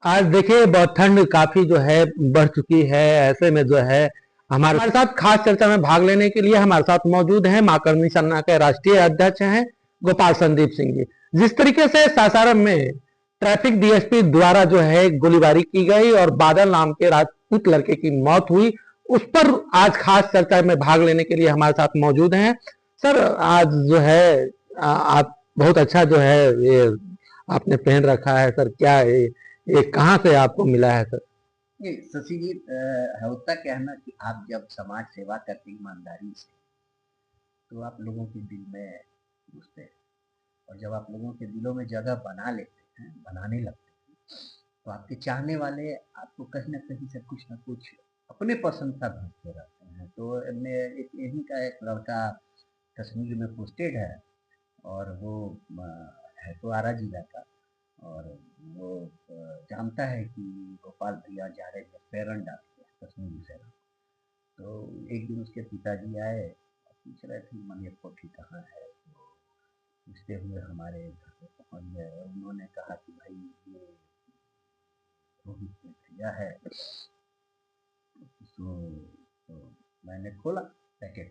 आज देखिए बहुत ठंड काफी जो है बढ़ चुकी है। ऐसे में जो है हमारे साथ खास चर्चा में भाग लेने के लिए हमारे साथ मौजूद हैं मां करनी सेना के राष्ट्रीय अध्यक्ष हैं गोपाल संदीप सिंह जी। जिस तरीके से सासाराम में ट्रैफिक डीएसपी द्वारा जो है गोलीबारी की गई और बादल नाम के राजपूत लड़के की मौत हुई, उस पर आज खास चर्चा में भाग लेने के लिए हमारे साथ मौजूद हैं। सर, आज जो है आप बहुत अच्छा जो है ये आपने पहन रखा है। सर, क्या ये कहाँ से आपको मिला है सर? ये शशि जी, होता क्या है ना कि आप जब समाज सेवा करते हैं ईमानदारी से, तो आप लोगों के दिल में घुसते हैं। और जब आप लोगों के दिलों में जगह बना लेते हैं, बनाने लगते हैं, तो आपके चाहने वाले आपको कहीं न कहीं से कुछ न कुछ अपने पसंद का भेजते रहते हैं। तो मैं एक यहीं का एक लड़का कश्मीर में पोस्टेड है, और वो है तो आरा जिला का, और वो जानता है कि गोपाल भैया जा रहे हैं फेरन डाल के कश्मीरी फेरन। तो एक दिन उसके पिताजी आए और पूछ रहे थे मनियर कोठी कहाँ है। तो पूछते हुए हमारे घर पे पहुँच गए। उन्होंने कहा कि भाई ये रोहित के भैया है। तो मैंने खोला पैकेट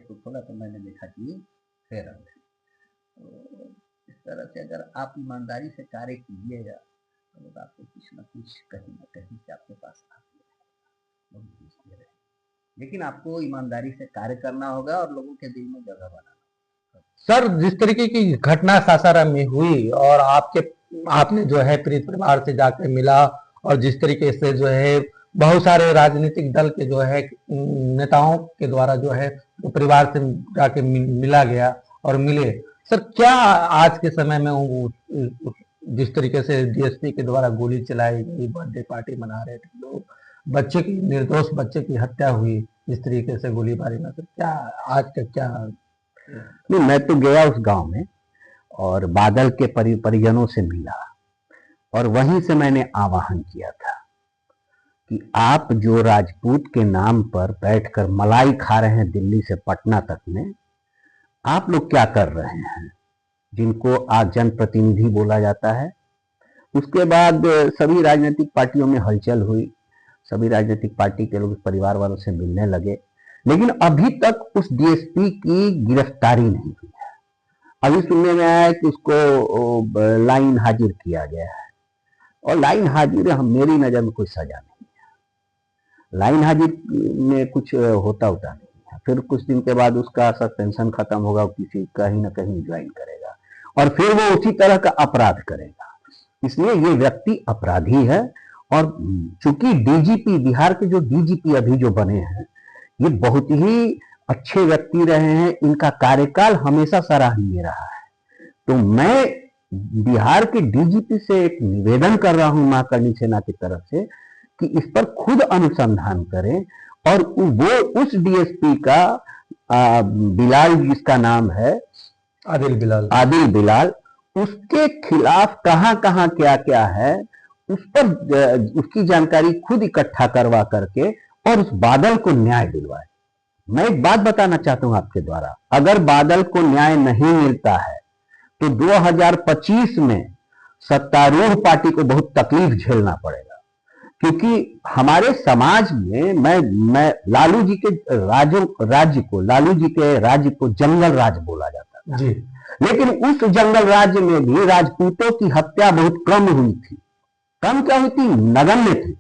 को खोला तो मैंने देखा कि फेरन है। तो इस तरह से अगर आप ईमानदारी से कार्य कीजिएगा तो लोग आपको कुछ न कुछ कहीं न कहीं से आपके पास आते हैं, लोग पूछते रहे। लेकिन आपको ईमानदारी से कार्य करना होगा और लोगों के दिल में जगह बनाना। सर, जिस तरीके की घटना सासाराम में हुई और आपने जो है पीड़ित परिवार से जाकर मिला, और जिस तरीके से जो है बहुत सारे राजनीतिक दल के जो है नेताओं के द्वारा जो है वो परिवार से जाके मिला गया और मिले। सर, क्या आज के समय में जिस तरीके से डीएसपी के द्वारा गोली चलाई गई, बर्थडे पार्टी मना रहे थे लोग, निर्दोष बच्चे की हत्या हुई जिस तरीके से गोलीबारी में, सर क्या आज का क्या? नहीं, मैं तो गया उस गांव में और बादल के परिजनों से मिला, और वहीं से मैंने आह्वान किया था कि आप जो राजपूत के नाम पर बैठकर मलाई खा रहे हैं दिल्ली से पटना तक में, आप लोग क्या कर रहे हैं, जिनको आज जनप्रतिनिधि बोला जाता है। उसके बाद सभी राजनीतिक पार्टियों में हलचल हुई, सभी राजनीतिक पार्टी के लोग परिवार वालों से मिलने लगे, लेकिन अभी तक उस डीएसपी की गिरफ्तारी नहीं हुई है। अभी सुनने में आया है कि उसको लाइन हाजिर किया गया है, और लाइन हाजिर मेरी नजर में कोई सजा नहीं है। लाइन हाजिर में कुछ होता नहीं है। फिर कुछ दिन के बाद उसका सस्पेंशन खत्म होगा, किसी कहीं ना कहीं ज्वाइन करेगा और फिर वो उसी तरह का अपराध करेगा। इसलिए ये व्यक्ति अपराधी है। और चूंकि डीजीपी, बिहार के जो डीजीपी अभी जो बने हैं, ये बहुत ही अच्छे व्यक्ति रहे हैं, इनका कार्यकाल हमेशा सराहनीय रहा है। तो मैं बिहार के डीजीपी से एक निवेदन कर रहा हूं मां करनी सेना की तरफ से कि इस पर खुद अनुसंधान करें, और वो उस डीएसपी का बिलाल, जिसका नाम है आदिल बिलाल, उसके खिलाफ कहां कहां क्या क्या है, उस पर उसकी जानकारी खुद इकट्ठा करवा करके और उस बादल को न्याय दिलवाए। मैं एक बात बताना चाहता हूं आपके द्वारा, अगर बादल को न्याय नहीं मिलता है तो 2025 में सत्तारूढ़ पार्टी को बहुत तकलीफ झेलना पड़ेगा। क्योंकि हमारे समाज में मैं लालू जी के राज्य को जंगल राज बोला जाता था जी। लेकिन उस जंगल राज्य में भी राजपूतों की हत्या बहुत कम हुई थी। कम क्या हुई थी? नगण्य थी।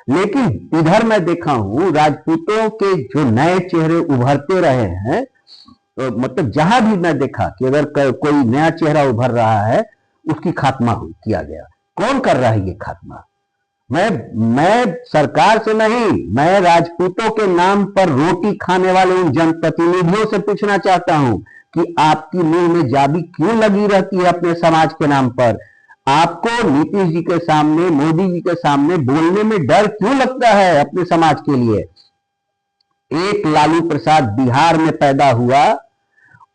लेकिन इधर मैं देखा हूं राजपूतों के जो नए चेहरे उभरते रहे हैं, तो मतलब जहां भी मैं देखा कि अगर कोई नया चेहरा उभर रहा है, उसकी खात्मा किया गया। कौन कर रहा है ये खात्मा? मैं सरकार से नहीं, मैं राजपूतों के नाम पर रोटी खाने वाले उन जनप्रतिनिधियों से पूछना चाहता हूं कि आपकी मुंह में जाबी क्यों लगी रहती है अपने समाज के नाम पर? आपको नीतीश जी के सामने, मोदी जी के सामने बोलने में डर क्यों लगता है अपने समाज के लिए? एक लालू प्रसाद बिहार में पैदा हुआ,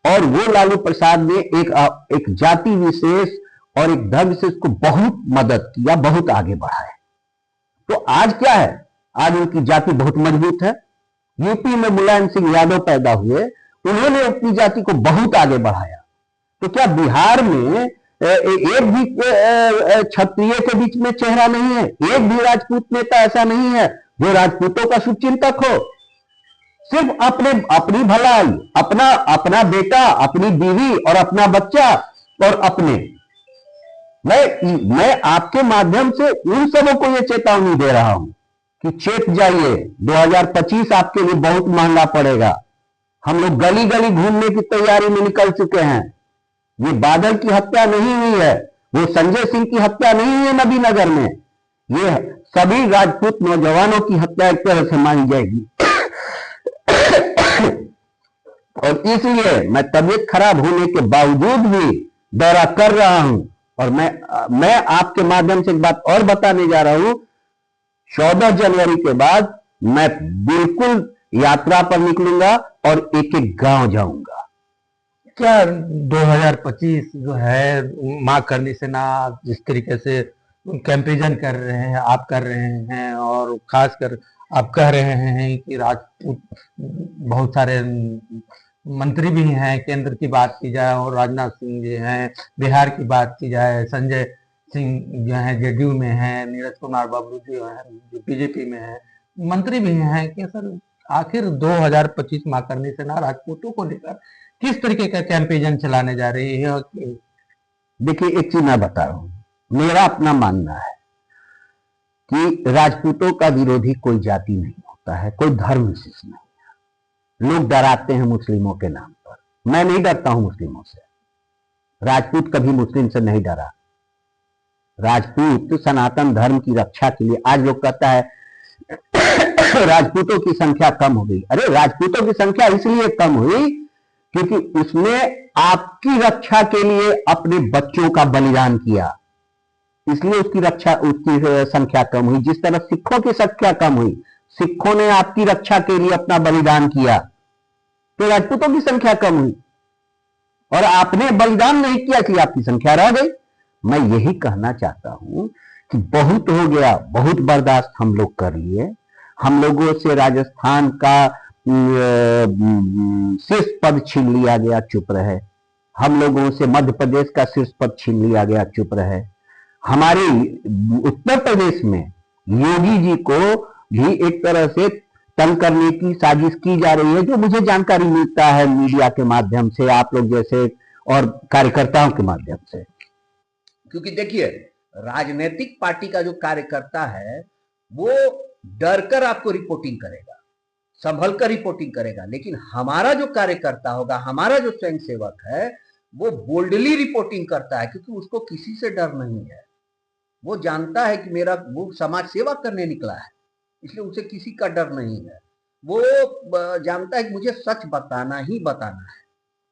और वो लालू प्रसाद ने एक जाति विशेष और एक धर्म विशेष को बहुत मदद किया, बहुत आगे बढ़ाया। तो आज क्या है? आज उनकी जाति बहुत मजबूत है। यूपी में मुलायम सिंह यादव पैदा हुए, उन्होंने अपनी जाति को बहुत आगे बढ़ाया। तो क्या बिहार में एक भी क्षत्रिय के बीच में चेहरा नहीं है, एक भी राजपूत नेता ऐसा नहीं है जो राजपूतों का शुभचिंतक हो। सिर्फ अपनी भलाई, अपना बेटा, अपनी बीवी और अपना बच्चा और अपने। मैं आपके माध्यम से उन सबों को यह चेतावनी दे रहा हूं कि चेत जाइए, 2025 आपके लिए बहुत महंगा पड़ेगा। हम लोग गली गली घूमने की तैयारी में निकल चुके हैं। ये बादल की हत्या नहीं हुई है, वो संजय सिंह की हत्या नहीं हुई है नबीनगर में, ये सभी राजपूत नौजवानों की हत्या एक तरह से मानी जाएगी। और इसलिए मैं तबीयत खराब होने के बावजूद भी दौरा कर रहा हूं। और मैं आपके माध्यम से एक बात और बताने जा रहा हूं, 14 जनवरी के बाद मैं बिल्कुल यात्रा पर निकलूंगा और एक एक गांव जाऊंगा। क्या 2025 जो है मां करनी सेना जिस तरीके से कैंपेजन कर रहे हैं, आप कर रहे हैं, और खासकर आप कह रहे हैं कि राजपूत बहुत सारे मंत्री भी हैं, केंद्र की बात की जाए और राजनाथ सिंह जी हैं, बिहार की बात की जाए संजय सिंह जो है जेडीयू में है, नीरज कुमार बाबू जो है जो बीजेपी में है, मंत्री भी हैं कि सर आखिर 2025 मां करनी सेना राजपूतों को लेकर किस तरीके का कैंपेजन चलाने जा रही है? देखिए, एक चीज मैं बता रहा हूं, मेरा अपना मानना है कि राजपूतों का विरोधी कोई जाति नहीं होता है, कोई धर्म विशेष नहीं है। लोग डराते हैं मुस्लिमों के नाम पर, मैं नहीं डरता हूं मुस्लिमों से। राजपूत कभी मुस्लिम से नहीं डरा। राजपूत सनातन धर्म की रक्षा के लिए, आज लोग कहता है राजपूतों की संख्या कम हो गई। अरे राजपूतों की संख्या इसलिए कम हुई क्योंकि उसने आपकी रक्षा के लिए अपने बच्चों का बलिदान किया, इसलिए उसकी संख्या कम हुई। जिस तरह सिखों की संख्या कम हुई, सिखों ने आपकी रक्षा के लिए अपना बलिदान किया, तो राजपूतों की संख्या कम हुई। और आपने बलिदान नहीं किया कि आपकी संख्या रह गई। मैं यही कहना चाहता हूं कि बहुत हो गया, बहुत बर्दाश्त हम लोग कर लिए। हम लोगों से राजस्थान का शीर्ष पद छीन लिया गया, चुप रहे। हम लोगों से मध्य प्रदेश का शीर्ष पद छीन लिया गया, चुप रहे। हमारे उत्तर प्रदेश में योगी जी को भी एक तरह से तंग करने की साजिश की जा रही है, जो मुझे जानकारी मिलता है मीडिया के माध्यम से, आप लोग जैसे और कार्यकर्ताओं के माध्यम से। क्योंकि देखिए, राजनीतिक पार्टी का जो कार्यकर्ता है वो डरकर आपको रिपोर्टिंग करेगा, संभल कर रिपोर्टिंग करेगा, लेकिन हमारा जो कार्यकर्ता होगा, हमारा जो स्वयंसेवक है, वो बोल्डली रिपोर्टिंग करता है, क्योंकि उसको किसी से डर नहीं है। वो जानता है कि वो समाज सेवा करने निकला है, इसलिए उसे किसी का डर नहीं है। वो जानता है कि मुझे सच बताना ही बताना है।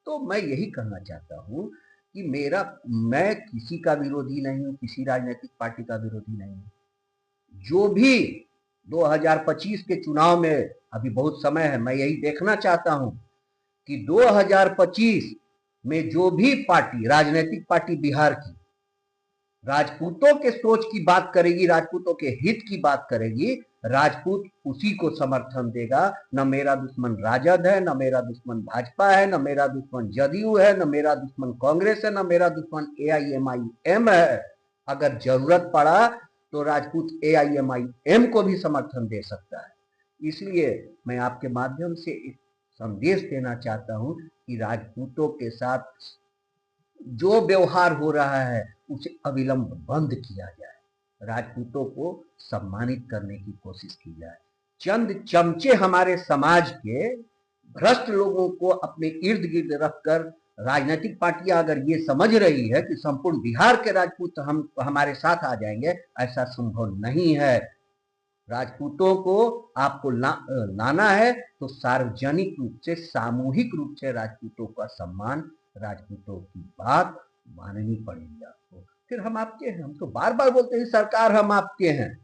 तो मैं यही कहना चाहता हूँ कि मैं किसी का विरोधी नहीं हूँ, किसी राजनीतिक पार्टी का विरोधी नहीं हूँ। जो भी 2025 के चुनाव में अभी बहुत समय है, मैं यही देखना चाहता हूँ कि 2025 में जो भी पार्टी, राजनीतिक पार्टी बिहार की, राजपूतों के सोच की बात करेगी, राजपूतों के हित की बात करेगी, राजपूत उसी को समर्थन देगा। न मेरा दुश्मन राजद है, न मेरा दुश्मन भाजपा है, न मेरा दुश्मन जदयू है, न मेरा दुश्मन कांग्रेस है, न मेरा दुश्मन AIMIM है। अगर जरूरत पड़ा तो राजपूत AIMIM को भी समर्थन दे सकता है। इसलिए मैं आपके माध्यम से एक संदेश देना चाहता हूं कि राजपूतों के साथ जो व्यवहार हो रहा है उसे अविलंब बंद किया जाए, राजपूतों को सम्मानित करने की कोशिश की जाए। चंद चमचे हमारे समाज के भ्रष्ट लोगों को अपने इर्द गिर्द रखकर राजनीतिक पार्टियां अगर ये समझ रही है कि संपूर्ण बिहार के राजपूत हमारे साथ आ जाएंगे, ऐसा संभव नहीं है। राजपूतों को आपको लाना है तो सार्वजनिक रूप से, सामूहिक रूप से राजपूतों का सम्मान, राजपूतों की बात माननी पड़ेगी आपको। फिर हम आपके हैं, हम तो बार बार बोलते हैं सरकार हम आपके हैं,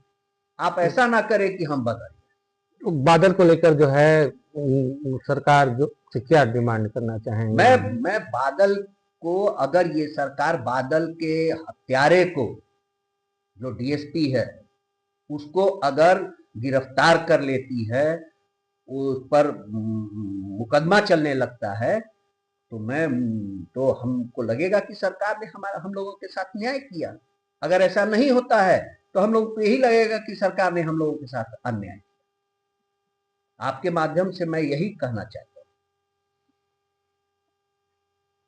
आप ऐसा ना करें कि हम बताएं। तो बादल को लेकर जो है सरकार जो से क्या डिमांड करना चाहेंगे? मैं बादल को, अगर ये सरकार बादल के हत्यारे को, जो DSP है, उसको अगर गिरफ्तार कर लेती है, उस पर मुकदमा चलने लगता है, तो हमको लगेगा कि सरकार ने हम लोगों के साथ न्याय किया। अगर ऐसा नहीं होता है तो हम लोगों को यही लगेगा कि सरकार ने हम लोगों के साथ अन्याय किया। आपके माध्यम से मैं यही कहना चाहता हूँ।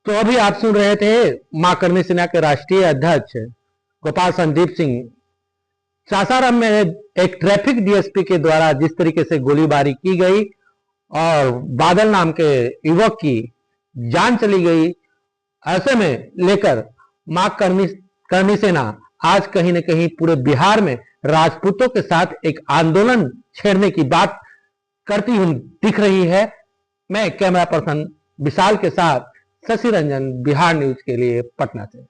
तो अभी आप सुन रहे थे मां करणी सेना के राष्ट्रीय अध्यक्ष गोपाल संदीप सिंह। सासाराम में एक ट्रैफिक डीएसपी के द्वारा जिस तरीके से गोलीबारी की गई और बादल नाम के युवक की जान चली गई, ऐसे में लेकर मां करणी सेना आज कहीं न कहीं पूरे बिहार में राजपूतों के साथ एक आंदोलन छेड़ने की बात करती हुई दिख रही है। मैं कैमरा पर्सन विशाल के साथ शशि रंजन, बिहार न्यूज के लिए पटना से।